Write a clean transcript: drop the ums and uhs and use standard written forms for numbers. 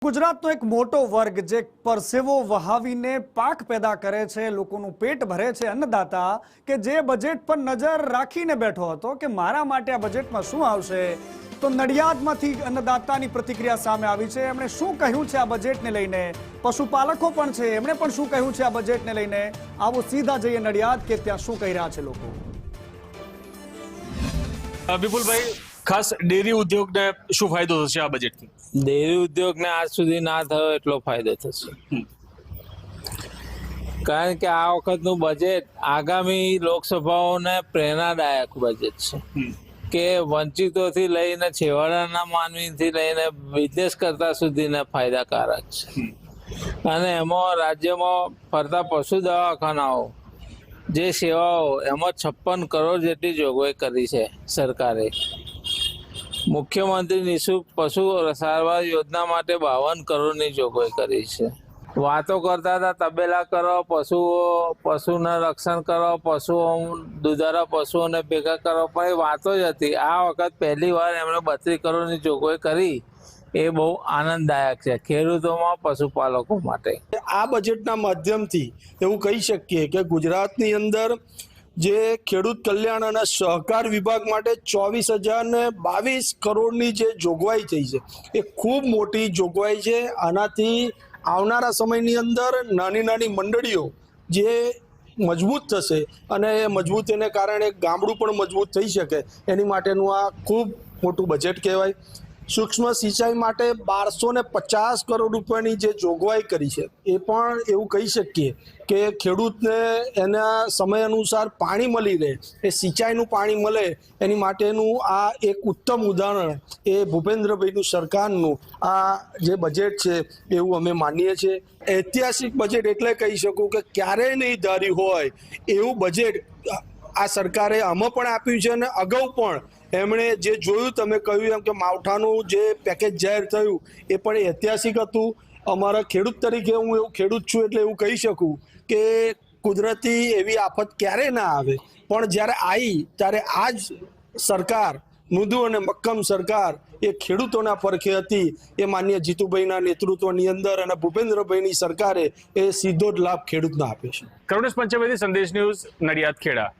ગુજરાતનો એક મોટો વર્ગ જે પરસેવો વહાવીને પાક પેદા કરે છે, લોકોનું પેટ ભરે છે, અન્નદાતા કે જે બજેટ પર નજર રાખીને બેઠો હતો કે મારા માટે આ બજેટમાં શું આવશે, તો નડિયાદમાંથી અન્નદાતાની પ્રતિક્રિયા સામે આવી છે। એમણે શું કહ્યું છે આ બજેટને લઈને? પશુપાલકો પણ છે, એમણે પણ શું કહ્યું છે આ બજેટને લઈને? આવો સીધા જઈએ નડિયાદ કે ત્યાં શું કહી રહ્યા છે લોકો। વિપુલભાઈ, ખાસ ડેરી ઉદ્યોગને શું ફાયદો થશે આ બજેટથી? ડેરી ઉદ્યોગને આજ સુધી ના થયો એટલો ફાયદો થશે, કારણ કે આ વખતનું બજેટ આગામી લોકસભાઓને પ્રેરણાદાયક બજેટ છે કે વંચિતોથી લઈને છેવાડાના માનવીથી લઈને બિઝનેસ કરતા સુધીને ફાયદાકારક છે। અને એમાં રાજ્યમાં ફરતા પશુ દવાખાનાઓ જે સેવાઓ એમાં 56 કરોડ જેટલી જોગવાઈ કરી છે સરકારે। મુખ્યમંત્રી નિઃશુલ્ક પશુ સારવાર યોજના માટે 52 કરોડની જોગવાઈ કરી છે। વાતો કરતા હતા તબેલા કરો, પશુના રક્ષણ કરો, દુધારા પશુઓને ભેગા કરો, પણ એ વાતો જ હતી। આ વખત પહેલી વાર એમણે 32 કરોડની જોગવાઈ કરી, એ બહુ આનંદદાયક છે ખેડૂતોમાં, પશુપાલકો માટે। આ બજેટના માધ્યમથી એવું કહી શકીએ કે ગુજરાતની અંદર જે ખેડૂત કલ્યાણ અને સહકાર વિભાગ માટે 24,022 કરોડની જે જોગવાઈ થઈ છે એ ખૂબ મોટી જોગવાઈ છે। આનાથી આવનારા સમયની અંદર નાની નાની મંડળીઓ જે મજબૂત થશે અને એ મજબૂતીને કારણે ગામડું પણ મજબૂત થઈ શકે, એની માટેનું આ ખૂબ મોટું બજેટ કહેવાય। સૂક્ષ્મ સિંચાઈ માટે 1250 કરોડ રૂપિયાની જે જોગવાઈ કરી છે એ પણ એવું કહી શકીએ કે ખેડૂતને એના સમય અનુસાર પાણી મળી રહે, એ સિંચાઈનું પાણી મળે, એની માટેનું આ એક ઉત્તમ ઉદાહરણ એ ભૂપેન્દ્રભાઈનું સરકારનું આ જે બજેટ છે એવું અમે માનીએ છીએ। ઐતિહાસિક બજેટ એટલે કહી શકું કે ક્યારેય નહીં ધાર્યું હોય એવું બજેટ આ સરકારે આમાં પણ આપ્યું છે અને અગાઉ પણ એમણે જે જોયું, તમે કહ્યું એમ કે માવઠાનું જે પેકેજ જાહેર થયું એ પણ ઐતિહાસિક હતું। અમારા ખેડૂત તરીકે હું એવું ખેડૂત છું એટલે એવું કહી શકું કે કુદરતી એવી આફત ક્યારેય ના આવે, પણ જ્યારે આવી ત્યારે આ જ સરકાર, મૃદુ અને મક્કમ સરકાર એ ખેડૂતોના પરખે હતી। એ માનનીય જીતુભાઈના નેતૃત્વની અંદર અને ભૂપેન્દ્રભાઈની સરકારે એ સીધો જ લાભ ખેડૂતને આપે છે। કરુણેશ પંચમેથી, સંદેશ ન્યૂઝ, નડિયાદ, ખેડા।